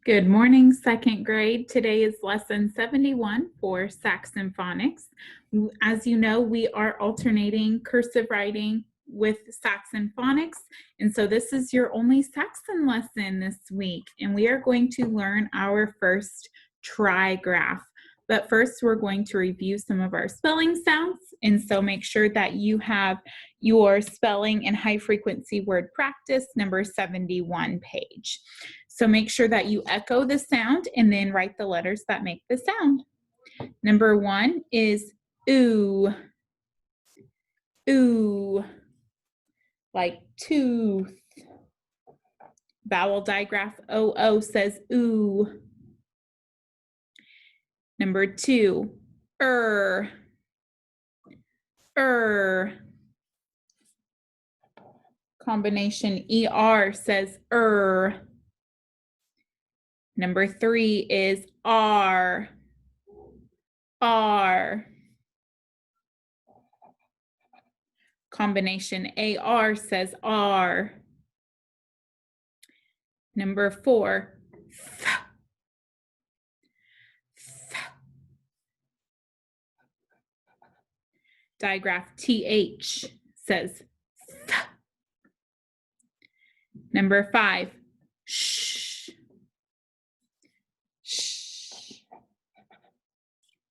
Good morning, second grade. Today is lesson 71 for Saxon Phonics. As you know, we are alternating cursive writing with Saxon Phonics, and so this is your only Saxon lesson this week, and we are going to learn our first trigraph. But first, we're going to review some of our spelling sounds, and so make sure that you have your spelling and high frequency word practice number 71 page. So make sure that you echo the sound and then write the letters that make the sound. Number 1 is ooh, ooh, like tooth. Vowel digraph OO says ooh. Number 2, er. Combination ER says Number 3 is R. Combination AR says R. Number 4, th. Digraph TH says th. Number 5, sh.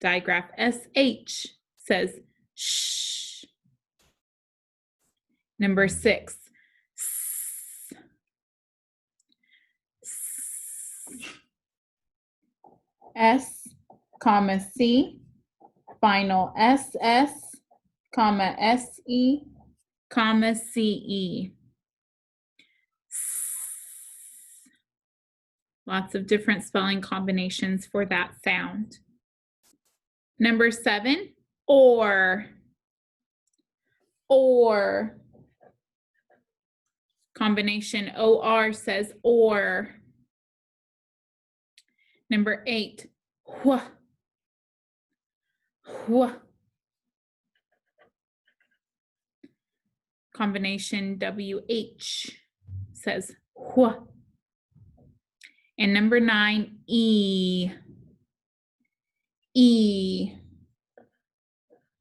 Digraph SH says shh. Number 6, s. S, comma C, final SS, comma SE, comma CE. Lots of different spelling combinations for that sound. Number 7, or. Combination OR says or. Number 8, wh. Combination WH says wh. And number 9, E.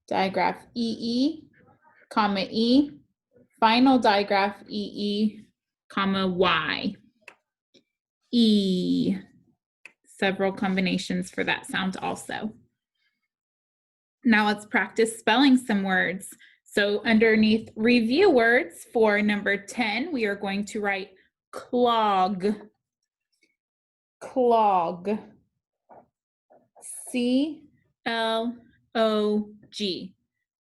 Digraph EE, comma E, final digraph EE, comma Y. E. Several combinations for that sound also. Now let's practice spelling some words. So underneath review words for number 10, we are going to write clog. C-L-O-G,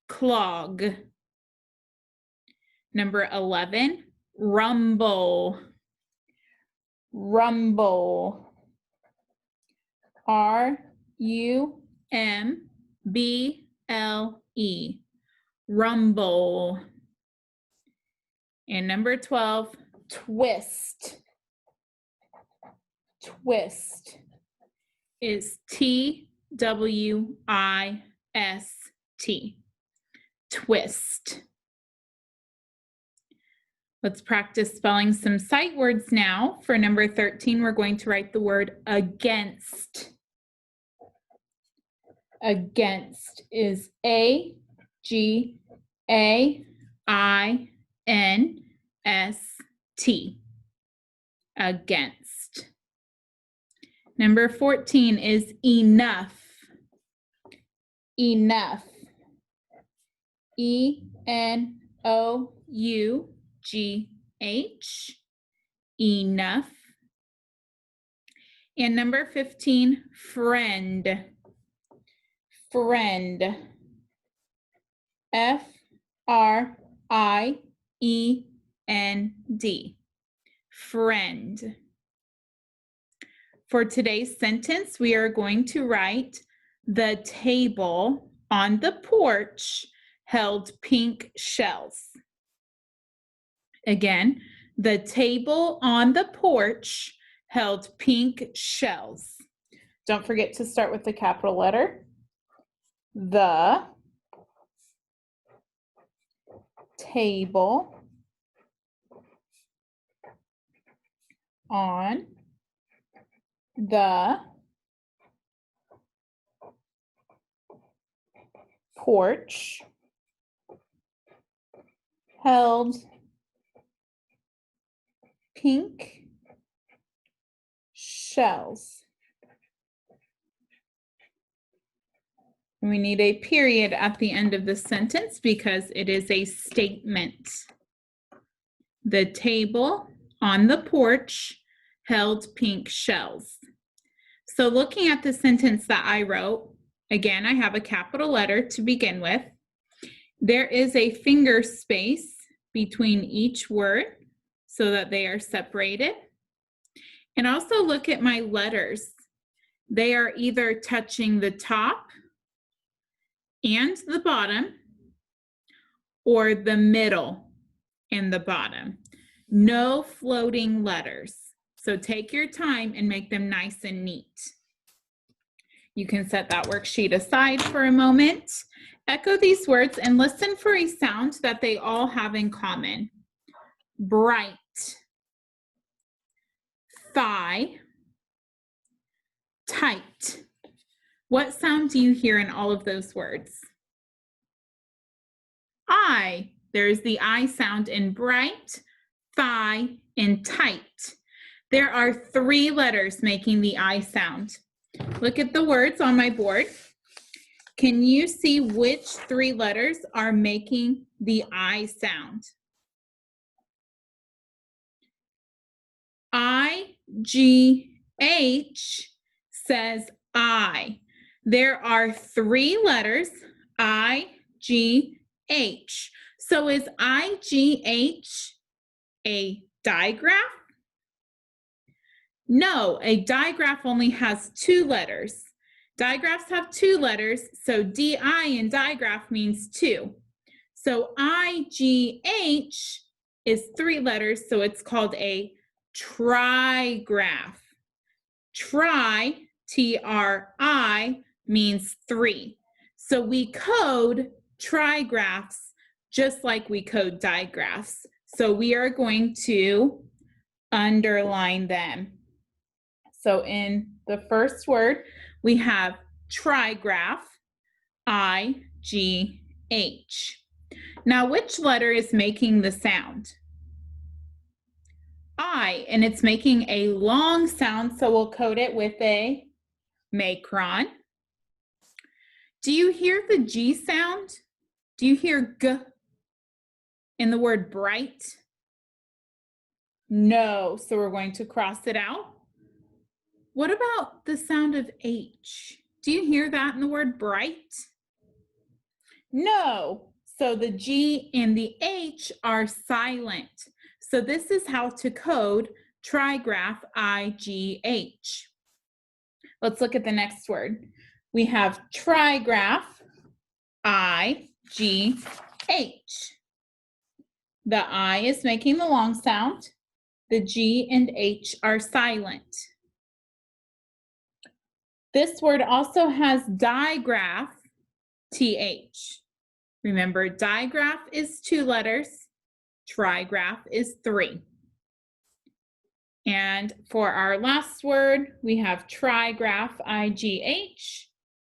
clog. Number 11, rumble. R-U-M-B-L-E, rumble. And number 12, twist. Is T-W-I-S-T, twist. Let's practice spelling some sight words now. For number 13, we're going to write the word against. Against is A-G-A-I-N-S-T. Against. Number 14 is enough. E-N-O-U-G-H, enough. And number 15, friend. F-R-I-E-N-D, friend. For today's sentence, we are going to write, the table on the porch held pink shells. Again, the table on the porch held pink shells. Don't forget to start with the capital letter. The table on The porch held pink shells. We need a period at the end of the sentence because it is a statement. The table on the porch held pink shells. So looking at the sentence that I wrote, again, I have a capital letter to begin with. There is a finger space between each word so that they are separated. And also look at my letters. They are either touching the top and the bottom or the middle and the bottom. No floating letters. So take your time and make them nice and neat. You can set that worksheet aside for a moment. Echo these words and listen for a sound that they all have in common. Bright, thigh, tight. What sound do you hear in all of those words? I. There's the I sound in bright, thigh, and tight. There are 3 letters making the I sound. Look at the words on my board. Can you see which 3 letters are making the I sound? I-G-H says I. There are 3 letters, I-G-H. So is I-G-H a digraph? No, a digraph only has 2 letters. Digraphs have 2 letters, so D-I in digraph means 2. So I-G-H is 3 letters, so it's called a trigraph. Tri, T-R-I, means 3. So we code trigraphs just like we code digraphs. So we are going to underline them. So in the first word, we have trigraph, I-G-H. Now, which letter is making the sound? I, and it's making a long sound, so we'll code it with a macron. Do you hear the G sound? Do you hear G in the word bright? No, so we're going to cross it out. What about the sound of H? Do you hear that in the word bright? No, so the G and the H are silent. So this is how to code trigraph I-G-H. Let's look at the next word. We have trigraph I-G-H. The I is making the long sound. The G and H are silent. This word also has digraph, TH. Remember, digraph is 2 letters, trigraph is 3. And for our last word, we have trigraph, I-G-H.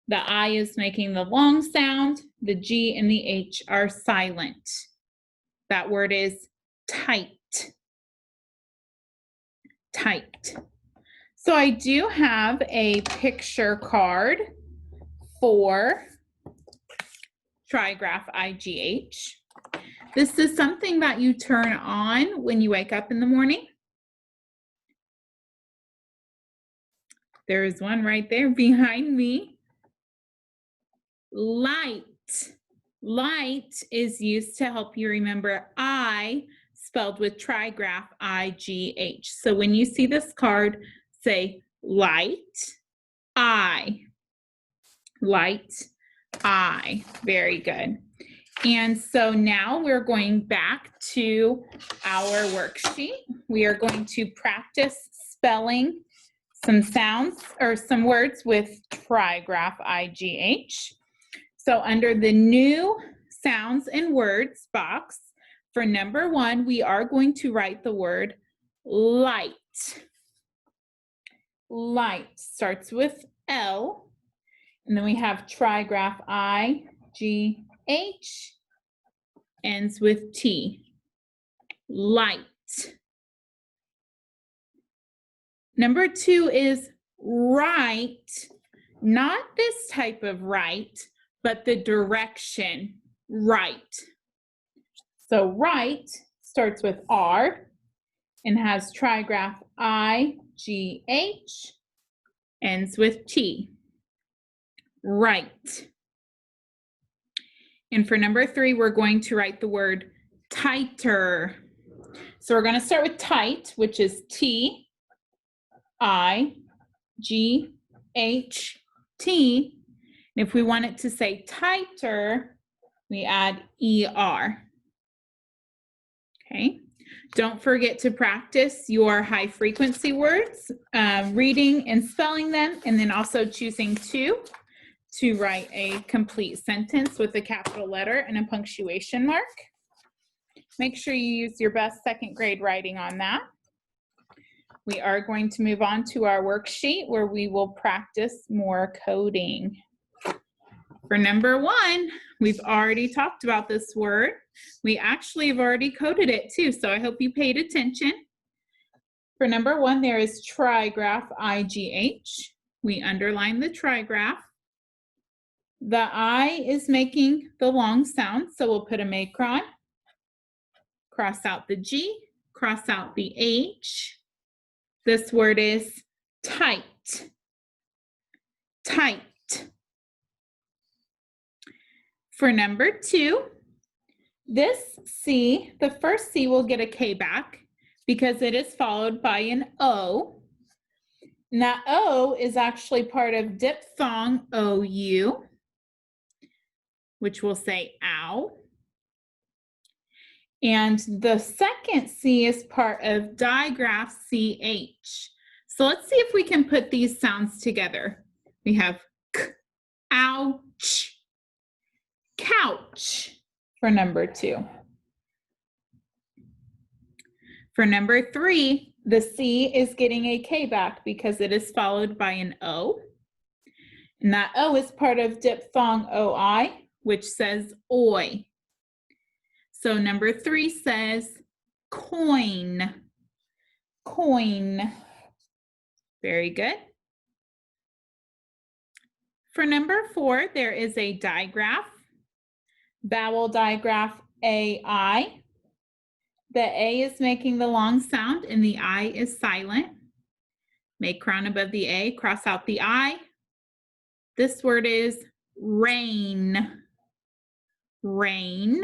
The I is making the long sound, the G and the H are silent. That word is tight. Tight. So I do have a picture card for trigraph IGH. This is something that you turn on when you wake up in the morning. There is one right there behind me. Light. Light is used to help you remember I, spelled with trigraph I-G-H. So when you see this card, say light, I. Light, I. Very good. And so now we're going back to our worksheet. We are going to practice spelling some sounds or some words with trigraph I-G-H. So under the new sounds and words box, for number 1, we are going to write the word light. light starts with L. And then we have trigraph igh, ends with T. Light. Number 2 is right, not this type of right, but the direction, right. So right starts with R and has trigraph igh, ends with T. Right. And for number 3, we're going to write the word tighter. So we're going to start with tight, which is T-I-G-H-T. And if we want it to say tighter, we add ER. Okay. Don't forget to practice your high frequency words, reading and spelling them, and then also choosing to write a complete sentence with a capital letter and a punctuation mark. Make sure you use your best second grade writing on that. We are going to move on to our worksheet where we will practice more coding. For number 1, we've already talked about this word. We actually have already coded it too, so I hope you paid attention. For number 1, there is trigraph igh. We underline the trigraph. The I is making the long sound, so we'll put a macron. Cross out the G, cross out the H. This word is tight. Tight. For number 2, this C, the first C will get a K back because it is followed by an O. And that O is actually part of diphthong OU, which will say ow. And the second C is part of digraph CH. So let's see if we can put these sounds together. We have k, ouch, couch for number 2. For number 3, the C is getting a K back because it is followed by an O. And that O is part of diphthong OI, which says oi. So number 3 says coin. Coin. Very good. For number 4, there is a digraph. Vowel digraph AI. The A is making the long sound and the I is silent. Macron above the A, cross out the I. This word is rain. Rain.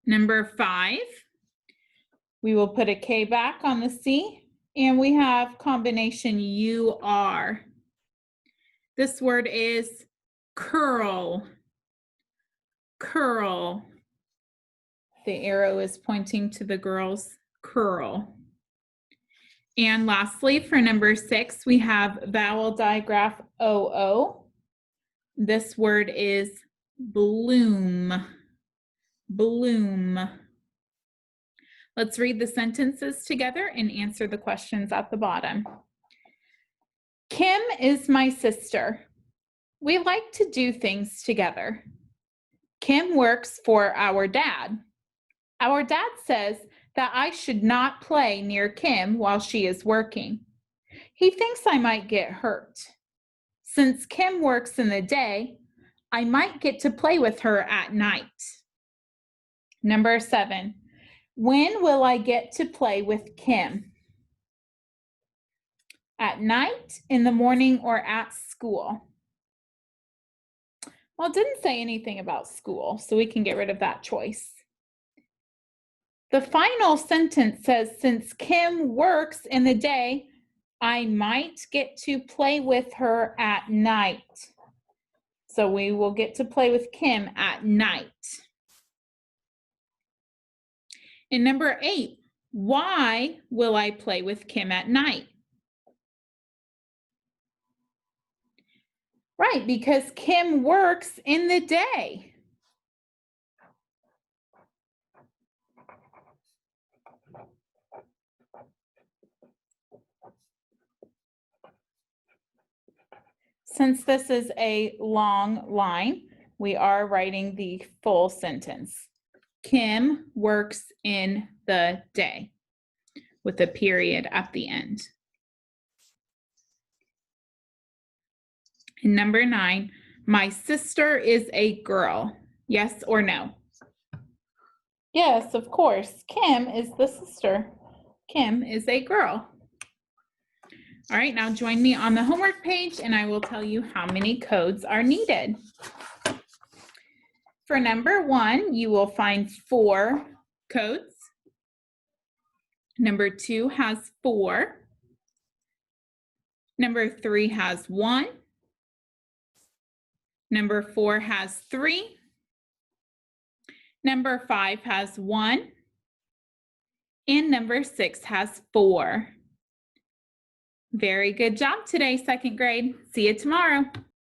Number 5, we will put a K back on the C, and we have combination UR. This word is curl. Curl. The arrow is pointing to the girls' curl. And lastly, for number 6, we have vowel digraph OO. This word is bloom. Bloom. Let's read the sentences together and answer the questions at the bottom. Kim is my sister. We like to do things together. Kim works for our dad. Our dad says that I should not play near Kim while she is working. He thinks I might get hurt. Since Kim works in the day, I might get to play with her at night. Number 7, when will I get to play with Kim? At night, in the morning, or at school? Well, it didn't say anything about school, so we can get rid of that choice. The final sentence says, since Kim works in the day, I might get to play with her at night. So we will get to play with Kim at night. And number 8, why will I play with Kim at night? Right, because Kim works in the day. Since this is a long line, we are writing the full sentence. Kim works in the day with a period at the end. And number 9, my sister is a girl. Yes or no? Yes, of course. Kim is the sister. Kim is a girl. All right, now join me on the homework page and I will tell you how many codes are needed. For number 1, you will find 4 codes. Number 2 has 4. Number 3 has 1. Number 4 has 3. Number 5 has 1. And number 6 has 4. Very good job today, second grade. See you tomorrow.